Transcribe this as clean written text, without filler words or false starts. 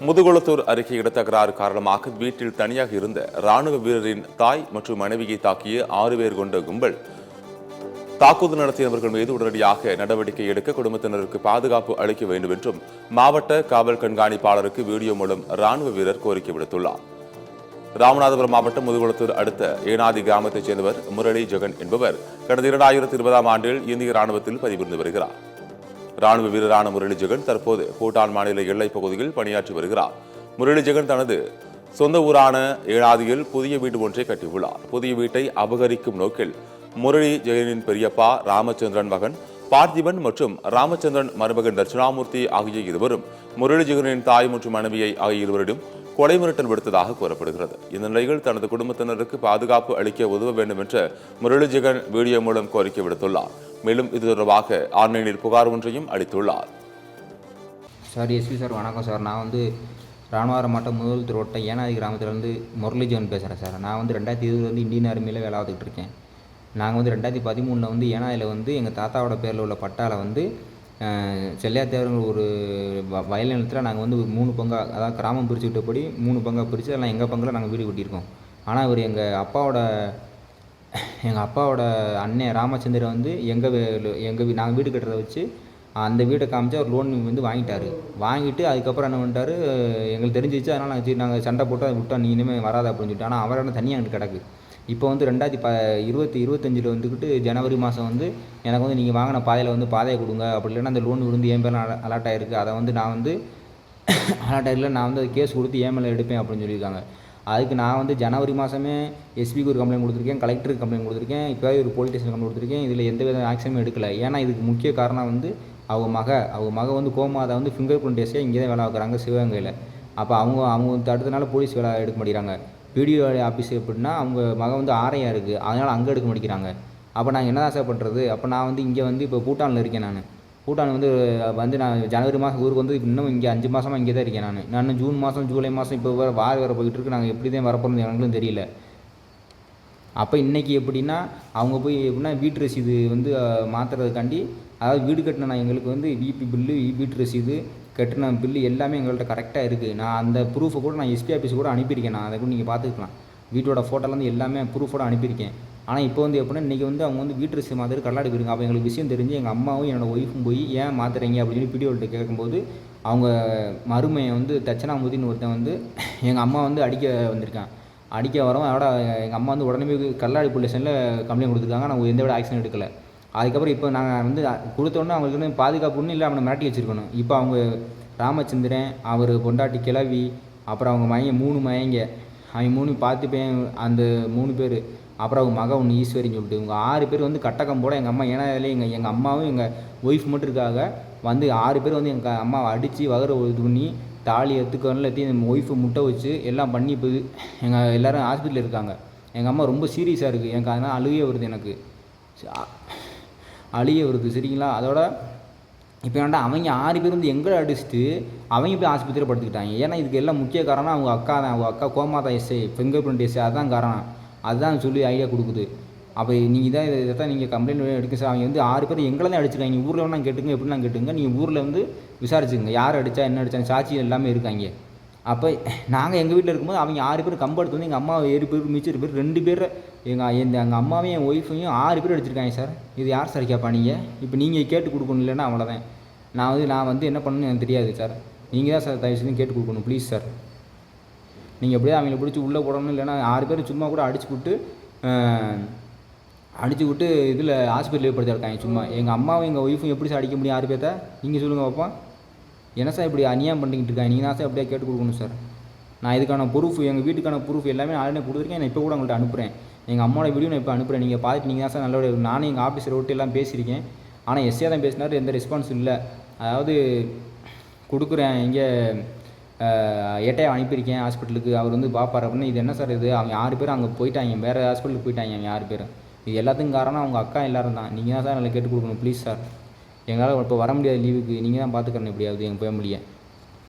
முதுகுளத்தூர் அருகே இடத்தகராறு காரணமாக வீட்டில் தனியாக இருந்த ராணுவ வீரரின் தாய் மற்றும் மனைவியை தாக்கிய 6 பேர் கொண்ட கும்பல் தாக்குதல் நடத்தியவர்கள் மீது உடனடியாக நடவடிக்கை எடுக்க குடும்பத்தினருக்கு பாதுகாப்பு அளிக்க வேண்டும் என்றும் மாவட்ட காவல் கண்காணிப்பாளருக்கு வீடியோ மூலம் ராணுவ வீரர் கோரிக்கை விடுத்துள்ளார். ராமநாதபுரம் மாவட்டம் முதுகுளத்தூர் அடுத்த ஏனாதி கிராமத்தைச் சேர்ந்தவர் முரளி ஜெகன் என்பவர் கடந்த 2020ஆம் ஆண்டில் இந்திய ராணுவத்தில் பணிபுரிந்து வருகிறார். ராணுவ வீரரான முரளி ஜெகன் தற்போது பூட்டான் மாநில எல்லைப் பகுதியில் பணியாற்றி வருகிறார். முரளி ஜெகன் தனது சொந்த ஊரான ஏனாதியில் புதிய வீடு ஒன்றை கட்டியுள்ளார். புதிய வீட்டை அபகரிக்கும் நோக்கில் முரளி ஜெகனின் பெரியப்பா ராமச்சந்திரன் மகன் பார்த்திபன் மற்றும் ராமச்சந்திரன் மருமகன் தட்சிணாமூர்த்தி ஆகிய இருவரும் முரளி ஜெகனின் தாய் மற்றும் மனைவியை ஆகிய இருவரிடம் கொலை மிரட்டல் விடுத்ததாக கூறப்படுகிறது. இந்த நிலையில் தனது குடும்பத்தினருக்கு பாதுகாப்பு அளிக்க உதவ வேண்டும் என்று முரளி ஜெகன் வீடியோ மூலம் கோரிக்கை விடுத்துள்ளார். மேலும் இது தொடர்பாக ஆன்லைனில் புகார் ஒன்றையும் அளித்துள்ளார். சார் எஸ்பி சார் வணக்கம் சார். நான் ராமநாதபுரம் மாவட்டம் முதுகுளத்தூர் வட்டம் ஏனாதி கிராமத்திலேருந்து முரளி ஜெகன் பேசுகிறேன் சார். நான் 2020 இந்தியன் ஆர்மியில் வேலை பார்த்துக்கிட்டு இருக்கேன். நாங்கள் 2013 ஏனாதியில் எங்கள் தாத்தாவோட பேரில் உள்ள பட்டாவில் செல்லையாத்தேவருங்கிற ஒரு வயல் நிலத்தில் நாங்கள் 3 பங்காக, அதாவது கிராமம் பிரித்து விட்டபடி 3 பங்காக பிரித்து அதெல்லாம் எங்கள் பங்கில் நாங்கள் வீடு கட்டியிருக்கோம். ஆனால் இவர் எங்கள் அப்பாவோட அண்ணன் ராமச்சந்திரன் நாங்கள் வீடு கட்டுறதை வச்சு அந்த வீட்டை காமிச்சு அவர் லோன் வாங்கிட்டு அதுக்கப்புறம் என்ன பண்ணிட்டாரு, எங்களுக்கு தெரிஞ்சிச்சு. அதனால் நாங்கள் சண்டை போட்டு அதை விட்டோம், நீ இனிமேல் வராத அப்படின்னு சொல்லிட்டு. ஆனால் அவரான தனியாக அங்கிட்டு கிடக்கு. இப்போ 2025 ஜனவரி மாதம் எனக்கு நீங்கள் வாங்கின பாதையில் பாதையை கொடுங்க, அப்படி இல்லைன்னா அந்த லோன் என் பேரில் அலாட் ஆகிருக்கு, அதை நான் அலாட் ஆகிருக்கல, நான் அது கேஸ் கொடுத்து என் மேலே எடுப்பேன் அப்படின்னு சொல்லியிருக்காங்க. அதுக்கு நான் ஜனவரி மாதமே எஸ்பிக்கு ஒரு கம்ப்ளைண்ட் கொடுத்துருக்கேன், கலெக்டருக்கு கம்ப்ளைண்ட் கொடுத்துருக்கேன், இப்போ ஒரு போலீஸ் ஸ்டேஷன் கம்ப்ளைண்ட் கொடுத்துருக்கேன். இதில் எந்த வித ஆக்ஷனும் எடுக்கலை. ஏன்னா இதுக்கு முக்கிய காரணம் அவங்க மக கோமாதா ஃபிங்கர் பிரிண்ட் டெஸ்ட்டே இங்கே தான் வேலை பார்க்குறாங்க சிவகங்கையில். அப்போ அவங்க அடுத்தனால போலீஸ் வேலை எடுக்க மாட்டேங்கிறாங்க. பிடிஓ ஆஃபீஸ் எப்படின்னா அவங்க மக ஆரையாக இருக்குது, அதனால் அங்கே எடுக்க மாட்டேங்கிறாங்க. அப்போ நாங்கள் என்ன ஆசை பண்ணுறது? அப்போ நான் இங்கே இப்போ பூட்டானில் இருக்கேன். பூட்டான் நான் ஜனவரி மாதம் ஊருக்கு இன்னும் இங்கே 5 மாதமாக இங்கே தான் இருக்கேன். நான் ஜூன் மாதம் ஜூலை மாதம் இப்போ வேறு போய்கிட்டு இருக்கு. நாங்கள் எப்படி தான் வரப்போகிறது எங்களுக்கும் தெரியல. அப்போ இன்றைக்கி எப்படின்னா அவங்க போய் எப்படின்னா வீட்டு ரசீது மாற்றுறதுக்காண்டி, அதாவது வீடு கட்டின எங்களுக்கு விபி பில்லு, வீட்டு ரசீது கட்டின பில்லு எல்லாமே எங்கள்கிட்ட கரெக்டாக இருக்குது. நான் அந்த ப்ரூஃபை கூட நான் எஸ்பி ஆஃபீஸ் கூட அனுப்பியிருக்கேன். அதை கூட நீங்கள் பார்த்துக்கலாம். வீட்டோட ஃபோட்டோலேருந்து எல்லாமே ப்ரூஃபோட அனுப்பியிருக்கேன். ஆனால் இப்போ எப்படின்னா இன்றைக்கி அவங்க வீட்டு ரசீது மாதிரி கல்லாடி போயிருங்க. அப்போ எங்களுக்கு விஷயம் தெரிஞ்சு எங்கள் அம்மாவும் என்னோடய ஒய்ஃபும் போய் ஏன் மாற்றுறீங்க அப்படின்னு சொல்லி பிடிஓட்ட கேட்கும்போது அவங்க மருமையை தட்சிணாமூர்த்தின்னு ஒருத்தன் எங்கள் அம்மா அடிக்க வந்திருக்கான். அடிக்க வரவும் அதோட எங்கள் அம்மா உடனே போய் கல்லாடி போலீஸ் ஸ்டேஷனில் கம்ப்ளைண்ட் கொடுத்துருக்காங்க. நான் எந்த விட ஆக்ஷன் எடுக்கலை. அதுக்கப்புறம் இப்போ நாங்கள் கொடுத்தோன்னே அவங்களுக்கு பாதுகாப்புன்னு இல்லை, அவனை மிரட்டி வச்சுருக்கணும். இப்போ அவங்க ராமச்சந்திரன், அவர் பொண்டாட்டி கிளவி, அப்புறம் அவங்க 3 மயங்க, அவங்க 3 பார்த்துப்பேன், அந்த 3 பேர், அப்புறம் அவங்க மக ஒன்று ஈஸ்வரின்னு சொல்லிட்டு இவங்க 6 பேர் கட்டக்கம் போட எங்கள் அம்மா ஏனாதிலே எங்கள் அம்மாவும் எங்கள் ஒய்ஃப் மட்டும் இருக்காங்க. 6 பேர் எங்கள் அம்மாவை அடித்து வகர இது பண்ணி தாலி எத்துக்கல எங்கள் ஒய்ஃபு முட்டை வச்சு எல்லாம் பண்ணி இப்போ எங்கள் எல்லோரும் ஹாஸ்பிட்டலில் இருக்காங்க. எங்கள் அம்மா ரொம்ப சீரியஸாக இருக்குது. எனக்கு அதனால் அழுகே வருது, எனக்கு அழுகே வருது. சரிங்களா? அதோட இப்போ ஏன்டா அவங்க 6 பேர் எங்களை அடிச்சுட்டு அவங்க போய் ஆஸ்பத்திரியில் படுத்துக்கிட்டாங்க. ஏன்னா இதுக்கு எல்லாம் முக்கிய காரணம் அவங்க அக்கா தான். அவங்க அக்கா கோமாதா எஸ்ஐ, ஃபிங்கர் பிரிண்ட் எஸ்ஐ, அதுதான் காரணம். அதுதான் சொல்லி ஐடியா கொடுக்குது. அப்போ நீங்கள் தான் இதை நீங்கள் கம்ப்ளைண்ட் எடுக்க சார். அவங்க 6 பேர் எங்களை தான் அடிச்சிருக்காங்க. ஊரில் வேணா கேட்டுங்க, எப்படின்னா கேட்டுங்க. நீங்கள் ஊரில் விசாரிச்சுங்க யார் அடித்தா என்ன அடித்தாங்க, சாட்சி எல்லாமே இருக்காங்க. அப்போ நாங்கள் எங்கள் வீட்டில் இருக்கும்போது அவங்க 6 பேர் கம்பெடுத்து எங்கள் அம்மாவை 7 பேர் மிச்சம் பேர் 2 பேர் எங்கள் அம்மாவையும் என் ஒய்ஃபையும் 6 பேர் அடிச்சிருக்காங்க சார். இது யார் சார் கேட்பா? நீங்கள் இப்போ நீங்கள் கேட்டு கொடுக்கணும், இல்லைன்னா அவ்வளோதான். நான் என்ன பண்ணணும்னு எனக்கு தெரியாது சார். நீங்கள் தான் சார் தயவு செஞ்சு கேட்டு கொடுக்கணும், ப்ளீஸ் சார். நீங்கள் எப்படியே அவங்கள பிடிச்சி உள்ளே போடணும், இல்லைன்னா 6 பேர் சும்மா கூட அடிச்சு விட்டு இதில் ஹாஸ்பிட்டலில் படுத்திருக்காங்க சும்மா. எங்கள் அம்மாவும் எங்கள் ஒய்ஃபும் எப்படி சார் அடிக்க முடியும் 6 பேர்த்த? நீங்கள் சொல்லுங்கள் பார்ப்போம். என்ன சார் இப்படி அநியாயம் பண்ணிக்கிட்டு இருக்காங்க? நீங்கள் தான் சார் அப்படியே கேட்டு கொடுக்கணும் சார். நான் இதுக்கான ப்ரூஃப், எங்கள் வீட்டுக்கான ப்ரூஃப் எல்லாமே ஆல்ரெடி கொடுத்துருக்கேன். நான் இப்போ கூட உங்கள்கிட்ட அனுப்புகிறேன். எங்கள் அம்மாவோட வீடியோ நான் இப்போ அனுப்புகிறேன். நீங்கள் பார்த்துட்டு நீங்கள் தான் சார் நல்ல. நானும் எங்கள் ஆஃபீஸில் விட்டு எல்லாம் பேசியிருக்கேன். ஆனால் எஸ்ஏ தான் பேசினார், எந்த ரெஸ்பான்ஸும் இல்லை. அதாவது கொடுக்குறேன், இங்கே ஏட்டையை அனுப்பியிருக்கேன் ஹாஸ்பிட்டலுக்கு, அவர் பார்ப்பார் அப்படின்னு. இது என்ன சார் இது? அவங்க 6 பேர் அங்கே போயிட்டாங்க, வேறு ஹாஸ்பிட்டலுக்கு போயிட்டாங்க அவங்க 6 பேர். இது எல்லாத்துக்கும் காரணம் அவங்க அக்கா எல்லோரும் தான். நீங்கள் தான் சார் நல்லா கேட்டு கொடுக்கணும், ப்ளீஸ் சார். எங்களால் இப்போ வர முடியாது லீவுக்கு. நீங்கள் தான் பார்த்துக்கறணும் எப்படியாவது எங்கள் ஃபேமிலியை.